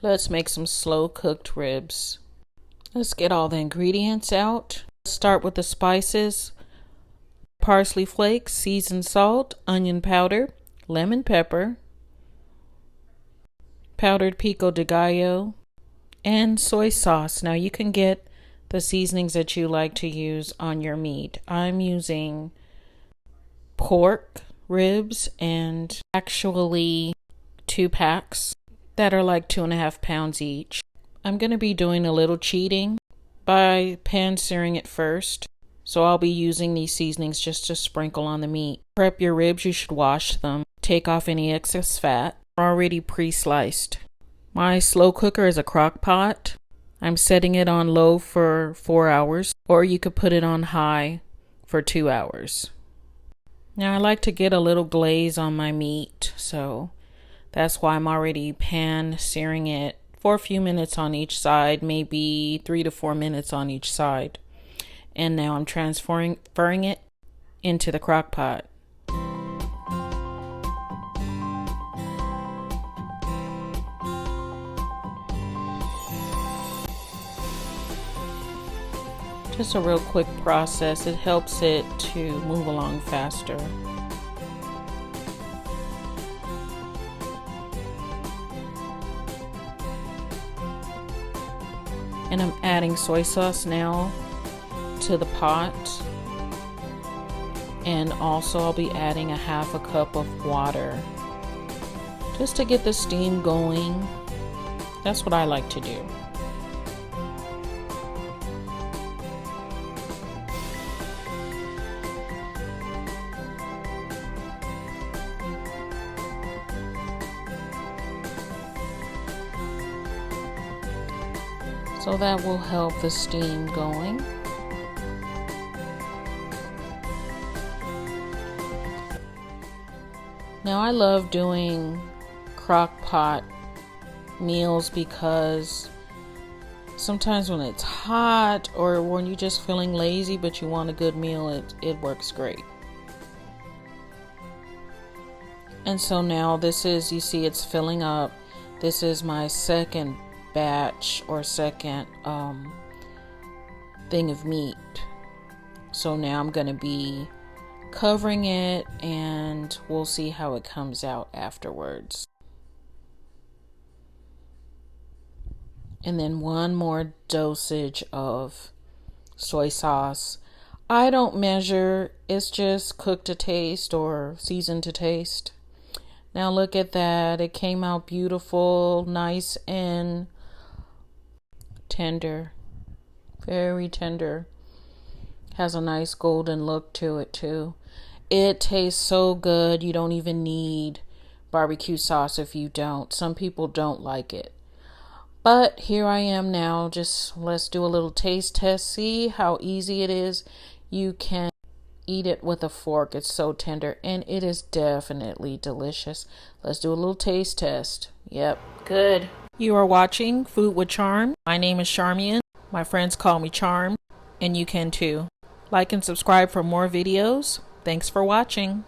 Let's make some slow cooked ribs. Let's get all the ingredients out. Start with the spices. Parsley flakes, seasoned salt, onion powder, lemon pepper, powdered pico de gallo, and soy sauce. Now you can get the seasonings that you like to use on your meat. I'm using pork ribs, and actually 2 packs that are like 2.5 pounds each. I'm going to be doing a little cheating by pan searing it first. So I'll be using these seasonings just to sprinkle on the meat. Prep your ribs, you should wash them. Take off any excess fat. Already pre-sliced. My slow cooker is a Crockpot. I'm setting it on low for 4 hours, or you could put it on high for 2 hours. Now I like to get a little glaze on my meat, so that's why I'm already pan searing it for a few minutes on each side, maybe 3 to 4 minutes on each side. And now I'm transferring it into the crock pot. Just a real quick process. It helps it to move along faster. And I'm adding soy sauce now to the pot, and also I'll be adding a 1/2 cup of water just to get the steam going. That's what I like to do. So that will help the steam going. Now I love doing crock pot meals because sometimes when it's hot or when you're just feeling lazy but you want a good meal, it works great. And so now this is, you see it's filling up. This is my second batch or second thing of meat. So now I'm going to be covering it, and we'll see how it comes out afterwards. And then one more dosage of soy sauce. I don't measure, it's just cooked to taste or seasoned to taste. Now look at that, it came out beautiful, nice and tender, very tender. Has a nice golden look to it too. It tastes so good. You don't even need barbecue sauce if you don't. Some people don't like it. But here I am now. Just let's do a little taste test. See how easy it is. You can eat it with a fork. It's so tender, and it is definitely delicious. Let's do a little taste test. Yep, good. You are watching Food with Charm. My name is Charmian. My friends call me Charm, and you can too. Like and subscribe for more videos. Thanks for watching.